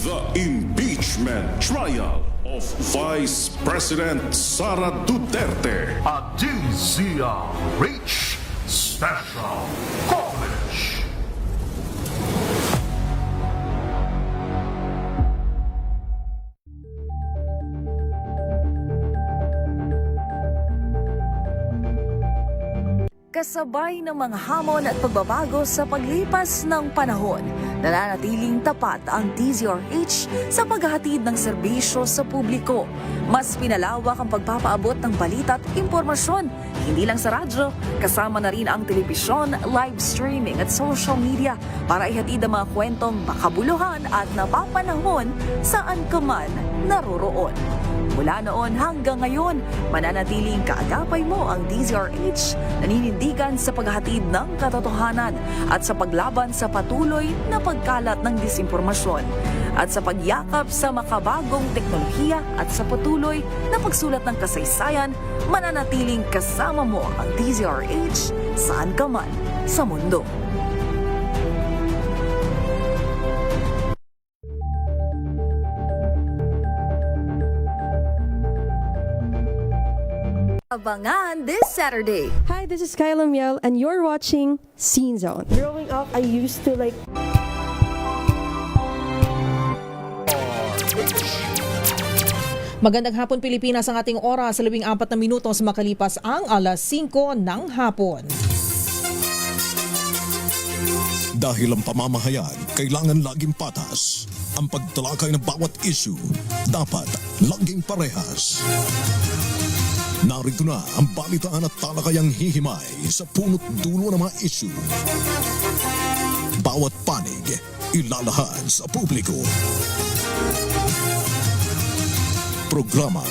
The impeachment trial of Vice President Sara Duterte. A DZRH Special Coverage. Kasabay ng mga hamon at pagbabago sa paglipas ng panahon, nananatiling tapat ang DZRH sa paghahatid ng serbisyo sa publiko. Mas pinalawak ang pagpapaabot ng balita at impormasyon, hindi lang sa radyo, kasama na rin ang telebisyon, live streaming at social media para ihatid ang mga kwentong makabuluhan at napapanahon saan ka man naroroon. Mula noon hanggang ngayon, mananatiling kaagapay mo ang DZRH, naninindigan sa paghahatid ng katotohanan at sa paglaban sa patuloy na pagkalat ng disinformasyon at sa pagyakap sa makabagong teknolohiya at sa patuloy na pagsulat ng kasaysayan, mananatiling kasama mo ang DZRH saan ka man sa mundo. Abangan this Saturday. Hi, this is Kyla Miel, and you're watching Scene Zone. Growing up, I used to like... Magandang hapon Pilipinas, ang ating oras sa 14 na minutos makalipas ang alas 5 ng hapon. Dahil ang pamamahayan kailangan laging patas. Ang pagtalakay ng bawat issue dapat laging parehas. Narito na ang balitaan at talakayang hihimay sa punot dulo ng mga issue. Bawat panig, ilalahad sa publiko. Programang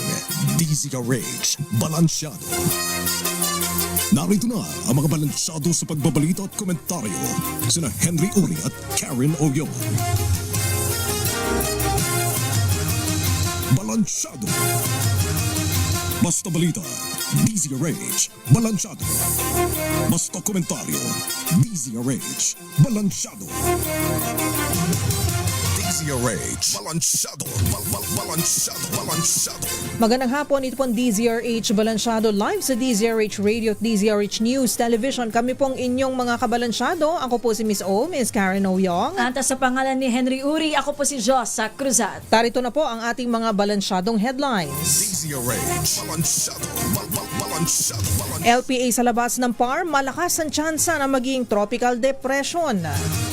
DZRH Balansyado. Narito na ang mga balansyado sa pagbabalita at komentaryo sina Henry Uri at Karen Oyong. Balansyado. Basta balita, DZRH, balansyado. Basta komentaryo, DZRH, balansyado. DZRH, balansyado, balansyado. Magandang hapon, ito pong DZRH Balansyado live sa DZRH Radio at DZRH News Television. Kami pong inyong mga kabalansyado. Ako po si Miss O, Miss Karen Oyong. At sa pangalan ni Henry Uri, ako po si Josa Cruzat. Tarito na po ang ating mga balansyadong headlines. DZRH, balansyado, balansyado. LPA sa labas ng PAR, malakas ang tsansa na maging tropical depression.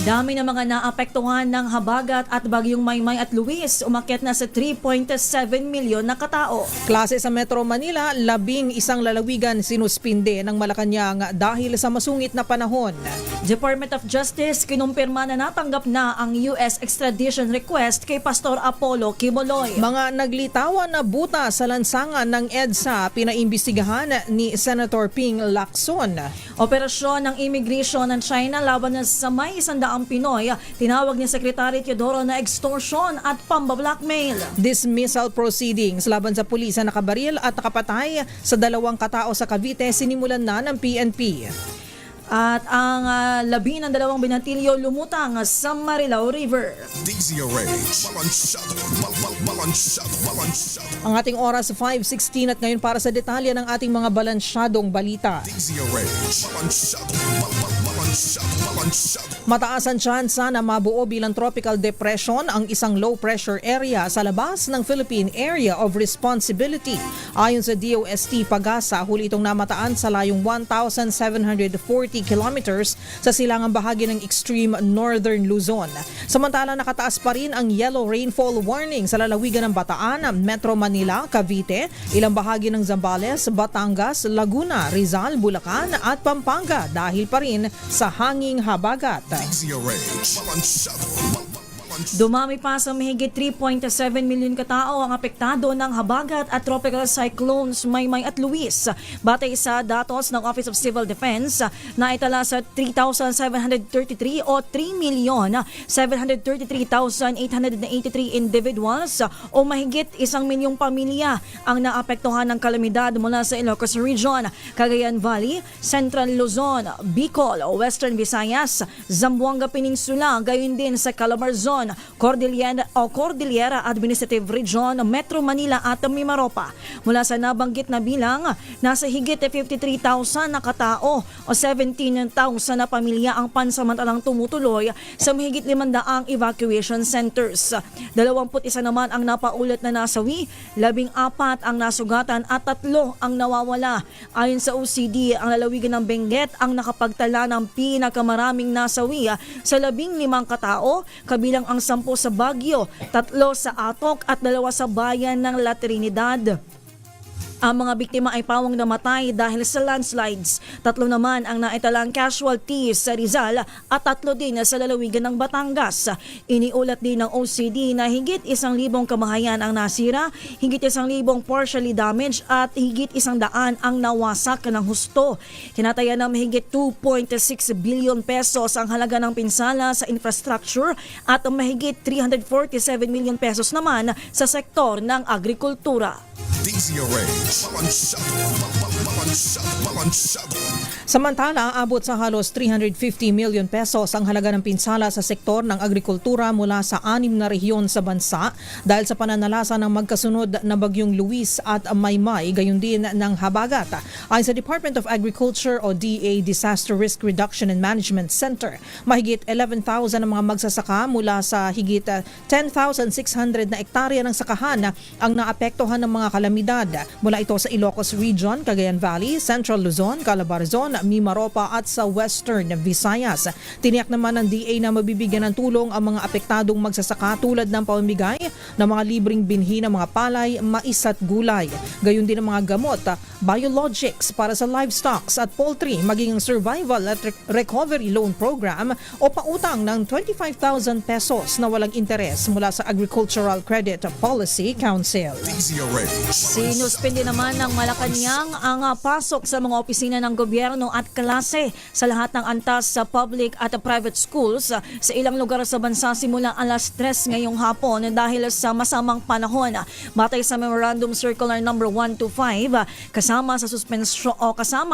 Dami ng mga naapektuhan ng habagat at bagyong Maymay at Luis, umakyat na sa 3.7 milyon na katao. Klase sa Metro Manila, 11 lalawigan sinuspinde ng Malacanang dahil sa masungit na panahon. Department of Justice kinumpirma na natanggap na ang US extradition request kay Pastor Apollo Quiboloy. Mga naglitawan na buta sa lansangan ng EDSA pinaimbestigahan ni Senator Ping Lacson. Operasyon ng immigration ng China laban sa may 100 Pinoy, tinawag ni Secretary Teodoro na extortion at pambablackmail. Dismissal proceedings laban sa pulis na nakabaril at nakapatay sa 2 katao sa Cavite sinimulan na ng PNP. At ang 12 binatilyo lumutang sa Marilao River. DZRH, balansyado, balansyado. Ang ating oras 5:16 at ngayon para sa detalye ng ating mga balansyadong balita. DZRH, balansyado, balansyado. Mataas ang tsansa na mabuo bilang tropical depression ang isang low pressure area sa labas ng Philippine Area of Responsibility. Ayon sa DOST Pagasa, huli itong namataan sa layong 1,740 kilometers sa silangang bahagi ng extreme northern Luzon. Samantala, nakataas pa rin ang yellow rainfall warning sa lalawigan ng Bataan, Metro Manila, Cavite, ilang bahagi ng Zambales, Batangas, Laguna, Rizal, Bulacan at Pampanga dahil pa rin sa hanging habagat. DZRH, balansyado. Dumami pa sa mahigit 3.7 milyon katao ang apektado ng habagat at tropical cyclones Maymay at Luis. Batay sa datos ng Office of Civil Defense, naitala sa 3,733 o 3,733,883 individuals o mahigit 1 milyong pamilya ang naapektuhan ng kalamidad mula sa Ilocos Region, Cagayan Valley, Central Luzon, Bicol, Western Visayas, Zamboanga Peninsula, gayon din sa Calabarzon, Cordillera Administrative Region, Metro Manila at Mimaropa. Mula sa nabanggit na bilang, nasa higit 53,000 na katao o 17,000 na pamilya ang pansamantalang tumutuloy sa mahigit 500 evacuation centers. 21 naman ang napaulat na nasawi, 14 ang nasugatan at 3 ang nawawala. Ayon sa OCD, ang lalawigan ng Benguet ang nakapagtala ng pinakamaraming nasawi sa 15 katao, kabilang ang 10 sa Baguio, 3 sa Atok at 2 sa bayan ng La Trinidad. Ang mga biktima ay pawang namatay dahil sa landslides. 3 naman ang naitalang casualties sa Rizal at 3 din sa lalawigan ng Batangas. Iniulat din ng OCD na higit 1,000 kamahayan ang nasira, higit 1,000 partially damaged at higit 100 ang nawasak ng husto. Tinataya na mahigit 2.6 billion pesos ang halaga ng pinsala sa infrastructure at mahigit 347 million pesos naman sa sektor ng agrikultura. DZRH, balansyado. Samantala, abot sa halos 350 million pesos ang halaga ng pinsala sa sektor ng agrikultura mula sa 6 na rehiyon sa bansa dahil sa pananalasa ng magkasunod na bagyong Luis at Maymay, gayon din ng Habagat. Ayon sa Department of Agriculture o DA Disaster Risk Reduction and Management Center, mahigit 11,000 ang mga magsasaka mula sa higit 10,600 na ektarya ng sakahan ang naapektuhan ng mga kalamidad. Mula ito sa Ilocos Region, Cagayan Valley, Central Luzon, Calabarzon, Mimaropa at sa Western Visayas. Tiniyak naman ng DA na mabibigyan ng tulong ang mga apektadong magsasaka tulad ng pamimigay ng mga libreng binhi ng mga palay, mais at gulay. Gayon din ang mga gamot, biologics para sa livestock at poultry, maging survival at recovery loan program o pautang ng 25,000 pesos na walang interes mula sa Agricultural Credit Policy Council. Sinuspindi naman ng Malacanang ang pasok sa mga opisina ng gobyerno at klase sa lahat ng antas sa public at private schools sa ilang lugar sa bansa simula alas 3 ngayong hapon dahil sa masamang panahon. Batay sa Memorandum Circular No. 125, kasama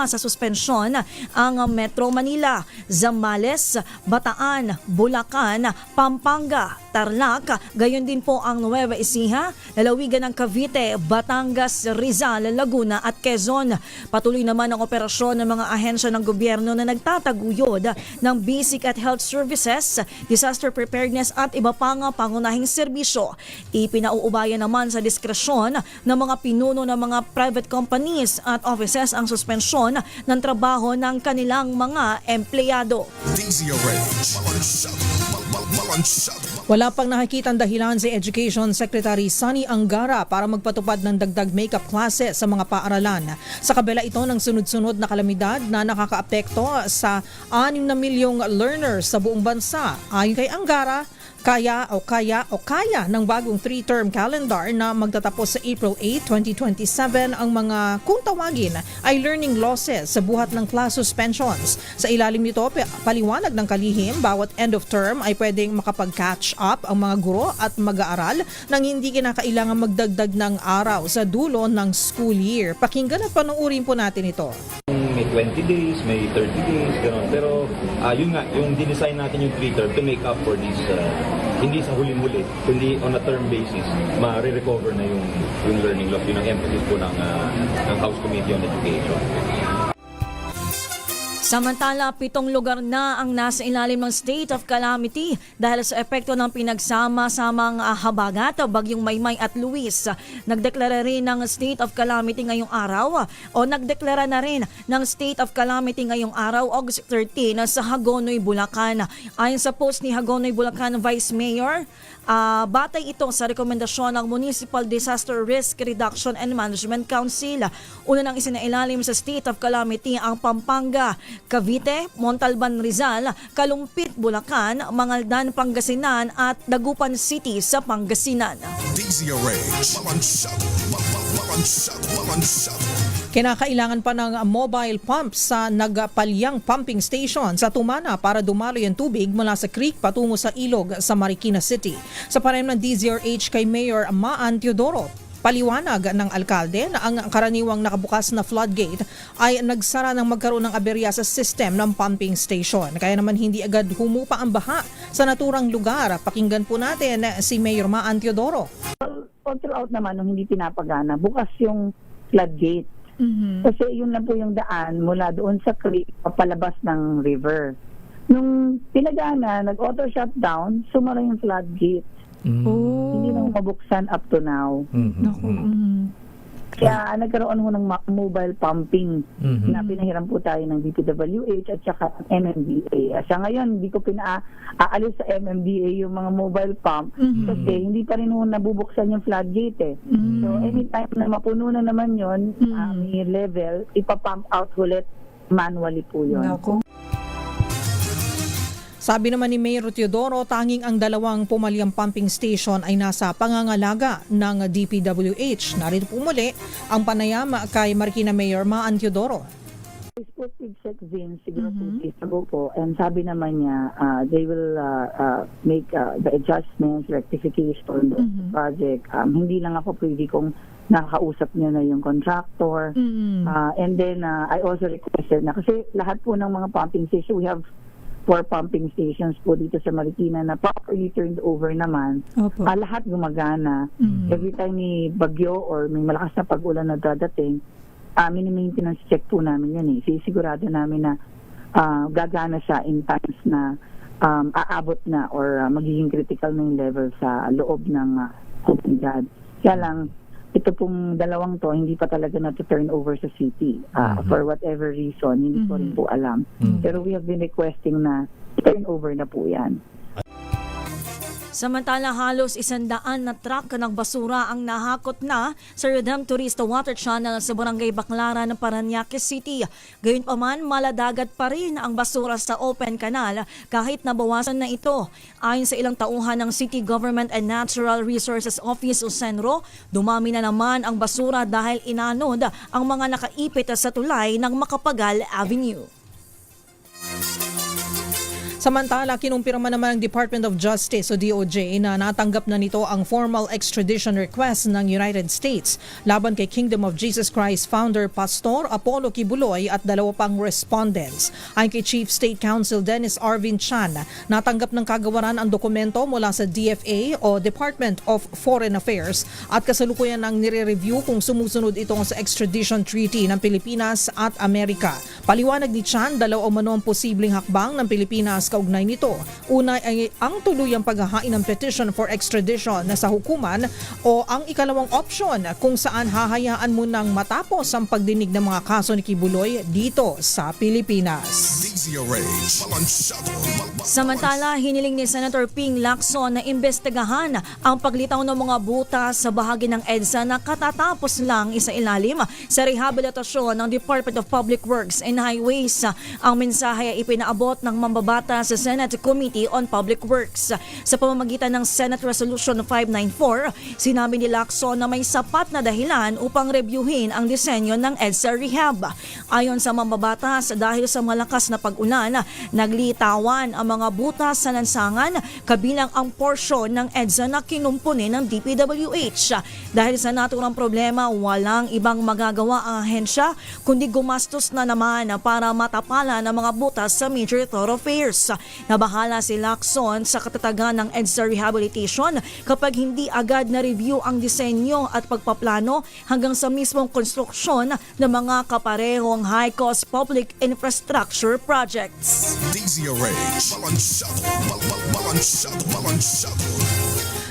sa suspensyon ang Metro Manila, Zambales, Bataan, Bulacan, Pampanga, Tarlac, gayon din po ang Nueva Ecija, lalawigan ng Cavite, Batangas, Rizal, Laguna at Quezon. Patuloy naman ang operasyon ng mga ahensya ng gobyerno na nagtataguyod ng basic at health services, disaster preparedness at iba pang pangunahing serbisyo. Ipinauubayan naman sa diskresyon ng mga pinuno ng mga private companies at offices ang suspensyon ng trabaho ng kanilang mga empleyado. Wala pang nakikitang dahilan si Education Secretary Sonny Angara para magpatupad ng dagdag makeup classes sa mga paaralan. Sa kabila ito ng sunod-sunod na kalamidad na nakakaapekto sa 6 na milyong learners sa buong bansa. Ayon kay Angara, kaya ng bagong 3-term calendar na magtatapos sa April 8, 2027 ang mga kung tawagin ay learning losses sa buhat ng class suspensions. Sa ilalim nito, paliwanag ng kalihim, bawat end of term ay pwedeng makapag-catch up ang mga guro at mag-aaral nang hindi kinakailangan magdagdag ng araw sa dulo ng school year. Pakinggan at panuurin po natin ito. May 20 days, may 30 days, gano'n. Pero yun nga, yung dinesign natin yung 3-term to make up for this, hindi sa huling-huli, kundi on a term basis, ma-recover na yung learning loss. Yun ang emphasis po ng House Committee on Education. Samantala, 7 lugar na ang nasa ilalim ng state of calamity dahil sa epekto ng pinagsama-samang habagat, bagyong Maymay at Luis. Nagdeklara rin ng state of calamity ngayong araw nagdeklara na rin ng state of calamity ngayong araw, August 13, sa Hagonoy, Bulacan. Ayon sa post ni Hagonoy, Bulacan Vice Mayor, batay ito sa rekomendasyon ng Municipal Disaster Risk Reduction and Management Council. Una nang isinailalim sa state of calamity ang Pampanga, Cavite, Montalban, Rizal, Kalumpit, Bulacan, Mangaldan, Pangasinan at Dagupan City sa Pangasinan. DZRH, balansyado. Kinakailangan pa ng mobile pumps sa nagpalyang pumping station sa Tumana para dumaloy ang tubig mula sa creek patungo sa ilog sa Marikina City. Sa parem ng DZRH kay Mayor Maan Teodoro, Paliwanag ng alkalde na ang karaniwang nakabukas na floodgate ay nagsara ng magkaroon ng aberya sa system ng pumping station. Kaya naman hindi agad humupa ang baha sa naturang lugar. Pakinggan po natin si Mayor Maan Teodoro. All throughout naman nung hindi pinapagana, bukas yung floodgate. Kasi yun lang po yung daan mula doon sa creek papalabas ng river. Nung pinagana, nag-auto shutdown, sumara yung floodgate. Hindi na mabuksan up to now. Kaya nagkaroon ho ng mobile pumping na pinahiram po tayo ng DPWH at saka MMDA. Sa ngayon, hindi ko aalis sa MMDA yung mga mobile pump kasi hindi pa rin ho nabubuksan yung floodgate. So anytime na mapuno na naman yun, may level, ipapump out ulit manually po yun. Sabi naman ni Mayor Teodoro, tanging ang dalawang pumalyang pumping station ay nasa pangangalaga ng DPWH. Narito po muli ang panayam kay Marikina Mayor Maan Teodoro. I spoke with Sec Vin siguro 2 days ago po, and sabi naman niya they will make the adjustments, rectification on the project. Hindi lang ako pwede kung nakakausap niya na yung contractor. And then I also requested na kasi lahat po ng mga pumping station, we have 4 pumping stations po dito sa Marikina na properly turned over naman. Lahat gumagana. Every time may bagyo or may malakas na pag-ulan na dadating, mini-maintenance check po namin yan. Sisigurado namin na gagana siya in times na aabot na or magiging critical na yung level sa loob ng komunidad. Kaya lang, ito pong dalawang to, hindi pa talaga na-turn over sa city. For whatever reason, hindi ko rin po alam. Pero we have been requesting na turn over na po yan. Samantala, halos 100 na truck ng basura ang nahakot na sa Redemptorista Water Channel sa Barangay Baclaran ng Parañaque City. Gayunpaman, maladagat pa rin ang basura sa open canal kahit nabawasan na ito. Ayon sa ilang tauhan ng City Government and Natural Resources Office o CENRO, dumami na naman ang basura dahil inanod ang mga nakaipit sa tulay ng Macapagal Avenue. Samantala, kinumpirma naman ng Department of Justice o DOJ na natanggap na nito ang formal extradition request ng United States laban kay Kingdom of Jesus Christ founder Pastor Apollo Kibuloy at 2 pang respondents. Ayon kay Chief State Counsel Dennis Arvin Chan, natanggap ng kagawaran ang dokumento mula sa DFA o Department of Foreign Affairs at kasalukuyan ang nire-review kung sumusunod ito sa extradition treaty ng Pilipinas at Amerika. Paliwanag ni Chan, 2 umano ang posibleng hakbang ng Pilipinas kaugnay nito. Una ay ang tuluyang paghahain ng petition for extradition na sa hukuman o ang ikalawang option kung saan hahayaan mo nang matapos ang pagdinig ng mga kaso ni Kibuloy dito sa Pilipinas. Samantala, hiniling ni Senator Ping Lacson na imbestigahan ang paglitaw ng mga butas sa bahagi ng EDSA na katatapos lang isailalim sa rehabilitasyon ng Department of Public Works and Highways. Ang mensahe ay ipinaabot ng mambabata sa Senate Committee on Public Works. Sa pamamagitan ng Senate Resolution 594, sinabi ni Lacson na may sapat na dahilan upang reviewin ang disenyo ng EDSA Rehab. Ayon sa mambabatas, dahil sa malakas na pag-ulan, naglitawan ang mga butas sa lansangan kabilang ang porsyon ng EDSA na kinumpunin ng DPWH. Dahil sa naturang problema, walang ibang magagawa ang ahensya kundi gumastos na naman para matapalan ang mga butas sa major thoroughfares. Nabahala si Lacson sa katatagan ng EDSA Rehabilitation kapag hindi agad na-review ang disenyo at pagpaplano hanggang sa mismong konstruksyon ng mga kaparehong high-cost public infrastructure projects.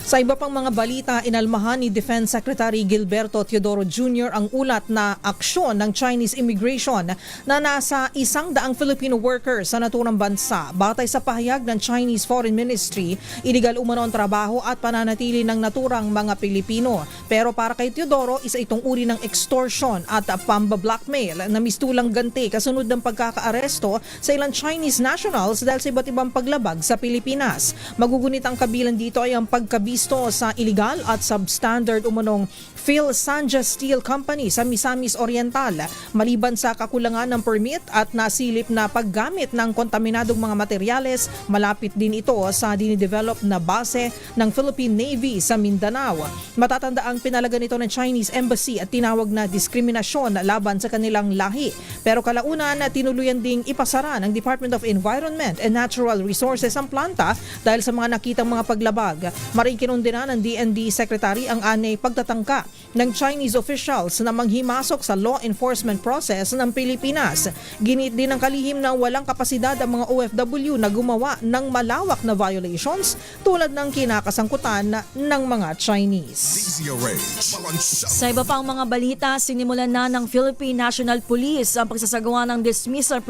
Sa iba pang mga balita, inalmahan ni Defense Secretary Gilberto Teodoro Jr. ang ulat na aksyon ng Chinese immigration na nasa 100 Filipino workers sa naturang bansa. Batay sa pahayag ng Chinese Foreign Ministry, iligal umano ang trabaho at pananatili ng naturang mga Pilipino. Pero para kay Teodoro, isa itong uri ng extortion at pamba-blackmail na mistulang ganti kasunod ng pagkakaaresto sa ilang Chinese nationals dahil sa iba't ibang paglabag sa Pilipinas. Magugunit ang kabilang dito ay ang pagkabisto sa illegal at substandard umanong Phil Sanja Steel Company sa Misamis Oriental maliban sa kakulangan ng permit at nasilip na paggamit ng kontaminadong mga materyales. Malapit din ito sa dinidevelop na base ng Philippine Navy sa Mindanao. Matatanda ang pinalagan nito ng Chinese Embassy at tinawag na diskriminasyon laban sa kanilang lahi. Pero kalaunan tinuluyan ding ipasara ng Department of Environment and Natural Resources ang planta dahil sa mga nakitang mga paglabag. Maring kinundina ng DND Secretary ang anay pagtatangka ng Chinese officials na manghimasok sa law enforcement process ng Pilipinas. Ginit din ng kalihim na walang kapasidad ang mga OFW na gumawa ng malawak na violations tulad ng kinakasangkutan ng mga Chinese. Sa iba pang mga balita, sinimulan na ng Philippine National Police ang pagsasagawa ng dismissal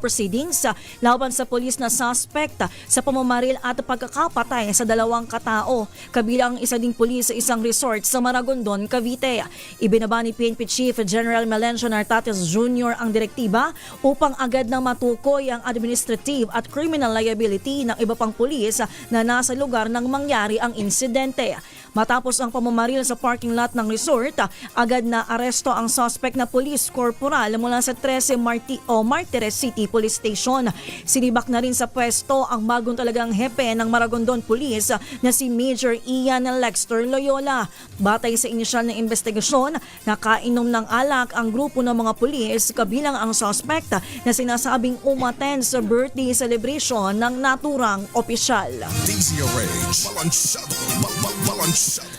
proceedings laban sa pulis na suspect sa pamamaril at pagkakapatay sa 2 katao, kabilang isa ding pulis sa isang resort sa Maragondon, Cavite. Ibinaba ni PNP Chief General Melencio Nartates Jr. ang direktiba upang agad nang matukoy ang administrative at criminal liability ng iba pang pulis na nasa lugar nang mangyari ang insidente. Matapos ang pamamaril sa parking lot ng resort, agad na aresto ang suspect na police corporal mula sa 13 Martires City Police Station. Sinibak na rin sa pwesto ang bagong talagang hepe ng Maragondon Police na si Major Ian Lexter Loyola. Batay sa inisyal na investigasyon, nakainom ng alak ang grupo ng mga pulis kabilang ang suspect na sinasabing umattend sa birthday celebration ng naturang opisyal.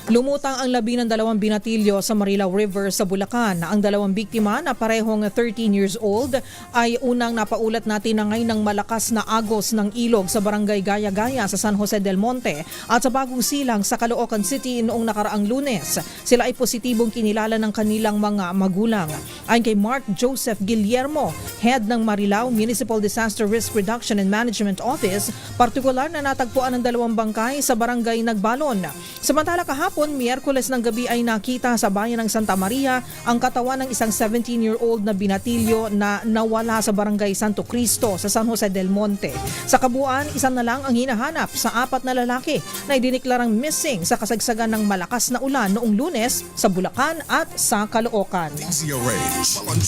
Lumutang ang 12 binatilyo sa Marilao River sa Bulacan. Ang 2 biktima na parehong 13 years old ay unang napaulat natin na ngayon ng malakas na agos ng ilog sa barangay Gaya-Gaya sa San Jose del Monte at sa Bagong Silang sa Caloocan City noong nakaraang Lunes. Sila ay positibong kinilala ng kanilang mga magulang. Ayon kay Mark Joseph Guillermo, head ng Marilao Municipal Disaster Risk Reduction and Management Office, partikular na natagpuan ng 2 bangkay sa barangay Nagbalon. Samantala kahapon, Miyerkules ng gabi ay nakita sa bayan ng Santa Maria ang katawan ng isang 17-year-old na binatilyo na nawala sa barangay Santo Cristo sa San Jose del Monte. Sa kabuuan, isa na lang ang hinahanap sa 4 na lalaki na idineklarang missing sa kasagsagan ng malakas na ulan noong Lunes sa Bulacan at sa Caloocan.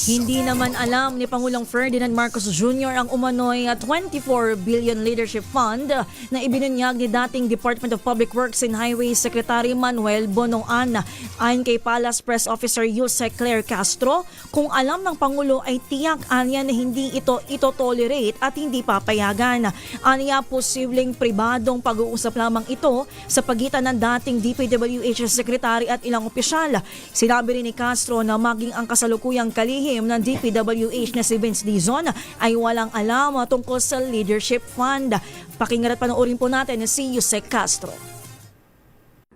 Hindi naman alam ni Pangulong Ferdinand Marcos Jr. ang umano'y 24 billion leadership fund na ibinunyag ni dating Department of Public Works and Highways Secretary Manuel Bonoan. Ayon kay Palace Press Officer Yusek Claire Castro, kung alam ng Pangulo ay tiyak anya na hindi ito tolerate at hindi papayagan. Anya posibleng pribadong pag-uusap lamang ito sa pagitan ng dating DPWH Secretary at ilang opisyal. Sinabi rin ni Castro na maging ang kasalukuyang kalihim ng DPWH na si Vince Dizon ay walang alam tungkol sa leadership fund. Pakinggan at panoorin po natin si Yusek Castro.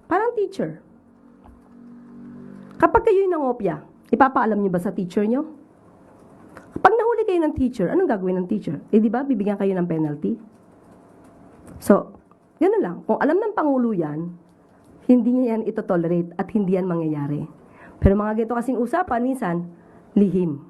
Parang teacher. Kapag kayo'y nangopya, ipapaalam niyo ba sa teacher niyo? Kapag nahuli kayo ng teacher, anong gagawin ng teacher? Di ba, bibigyan kayo ng penalty? So, gano'n lang. Kung alam ng Pangulo yan, hindi niya yan ito-tolerate at hindi yan mangyayari. Pero mga ganito kasing usapan, minsan, lihim.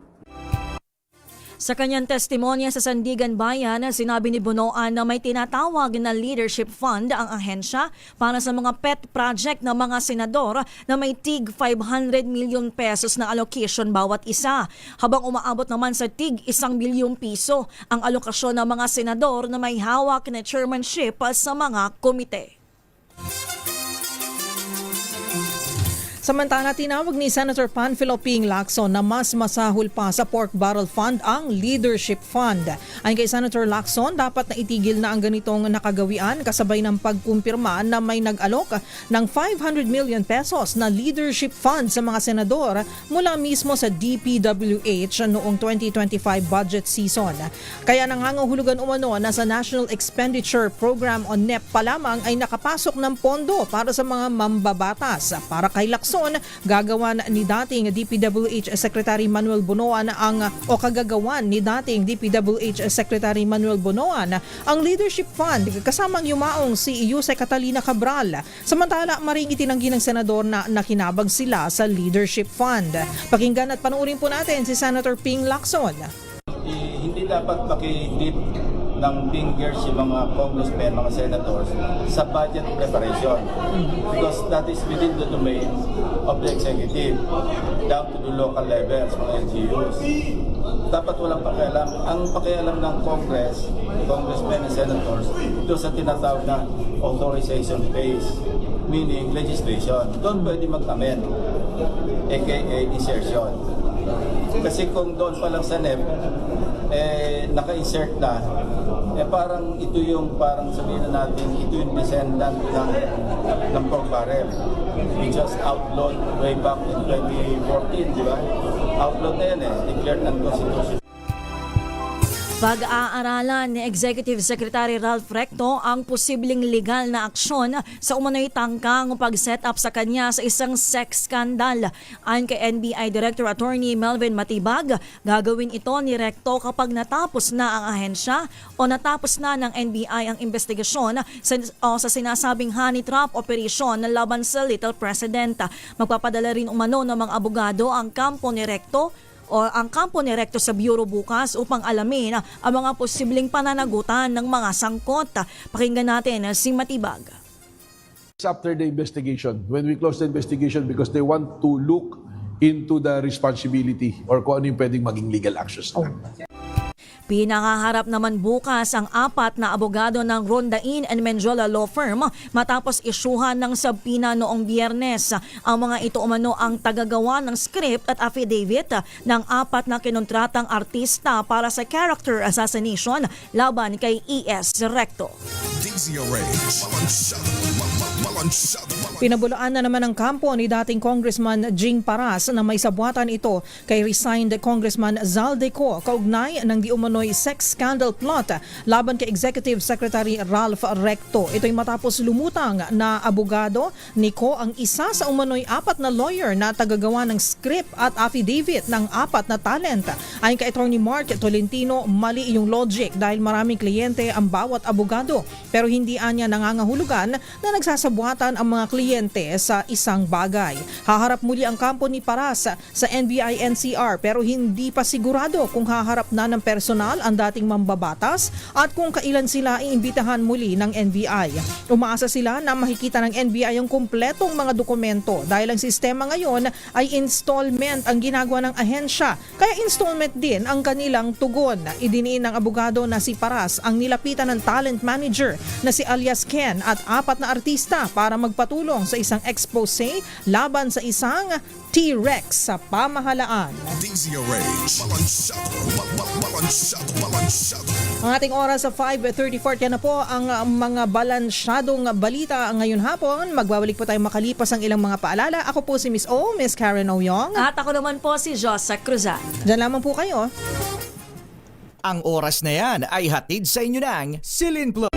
Sa kanyang testimonya sa Sandigan Bayan, sinabi ni Bonoan na may tinatawag na leadership fund ang ahensya para sa mga pet project ng mga senador na may tig 500 million pesos na allocation bawat isa. Habang umaabot naman sa tig 1 bilyong piso ang alokasyon ng mga senador na may hawak na chairmanship sa mga komite. Samantala, tinawag ni Senator Panfilo Ping Lacson na mas masahol pa sa Pork Barrel Fund ang Leadership Fund. Ayon kay Senator Lacson, dapat na itigil na ang ganitong nakagawian kasabay ng pagkumpirma na may nag-alok ng 500 million pesos na Leadership Fund sa mga senador mula mismo sa DPWH noong 2025 budget season. Kaya nangangahulugan umano na sa National Expenditure Program o NEP pa lamang ay nakapasok ng pondo para sa mga mambabatas. Para kay Lacson, gagawan ni dating DPWH Secretary Manuel Bonoan kagagawan ni dating DPWH Secretary Manuel Bonoan ang Leadership Fund kasamang yumaong si Yusek Catalina Cabral. Samantala, maring itinanggi ng senador na nakinabang sila sa Leadership Fund. Pakinggan at panoorin po natin si Senator Ping Lacson. Hindi dapat makidip ng fingers yung mga congressmen, mga senators sa budget preparation. Because that is within the domain of the executive, down to the local levels, mga LGUs. Dapat walang pakialam. Ang pakialam ng congressmen and senators, ito sa tinatawag na authorization phase, meaning legislation. Doon pwede mag-amend, aka insertion. Kasi kung doon pa lang sa NEP, naka-insert na, parang ito yung, parang sabihin na natin, ito yung descendant ng pork barrel. We just outlawed way back in 2014, di ba? Outlawed na yan declared unconstitutional. Pag-aaralan ni Executive Secretary Ralph Recto ang posibleng legal na aksyon sa umano'y tangkang pag-set up sa kanya sa isang sex scandal. Ayon kay NBI Director Attorney Melvin Matibag, gagawin ito ni Recto kapag natapos na ang ahensya o natapos na ng NBI ang investigasyon sa sinasabing honey trap operation laban sa Little President. Magpapadala rin umano ng mga abogado ang kampo ni Recto sa Bureau bukas upang alamin ang mga posibleng pananagutan ng mga sangkot. Pakinggan natin si Matibag. After the investigation, when we close the investigation because they want to look into the responsibility or kung ano yung pwedeng maging legal actions na. Pinakaharap naman bukas ang 4 na abogado ng Rondain and Menjola Law Firm matapos isyuhan ng subpoena noong Biyernes. Ang mga ito umano ang tagagawa ng script at affidavit ng 4 na kinontratang artista para sa character assassination laban kay E.S. Recto. Pinabulaan na naman ang kampo ni dating Congressman Jing Paras na may sabuatan ito kay resigned Congressman Zaldeco kaugnay ng di umano'y sex scandal plot laban kay Executive Secretary Ralph Recto. Ito'y matapos lumutang na abogado ni Ko ang isa sa umano'y 4 na lawyer na tagagawa ng script at affidavit ng 4 na talent. Ayon kay Attorney Mark Tolentino, mali yung logic dahil maraming kliyente ang bawat abogado pero hindi anya nangangahulugan na nagsasabuatan ang mga kliyente sa isang bagay. Haharap muli ang kampo ni Paras sa NBI-NCR pero hindi pa sigurado kung haharap na ng personal ang dating mambabatas at kung kailan sila iimbitahan muli ng NBI. Umaasa sila na makikita ng NBI ang kumpletong mga dokumento dahil ang sistema ngayon ay installment ang ginagawa ng ahensya kaya installment din ang kanilang tugon. Idiniin ng abogado na si Paras ang nilapitan ng talent manager na si alias Ken at 4 na artista para magpatulong sa isang expose laban sa isang T-Rex sa pamahalaan. Ang ating oras sa 5:34 yan na po ang mga balansyadong balita ngayon hapon. Magbabalik po tayo makalipas ang ilang mga paalala. Ako po si Miss O, Miss Karen Oyong. At ako naman po si Josa Cruzan. Diyan lamang po kayo. Ang oras na yan ay hatid sa inyo ng Silin Plus.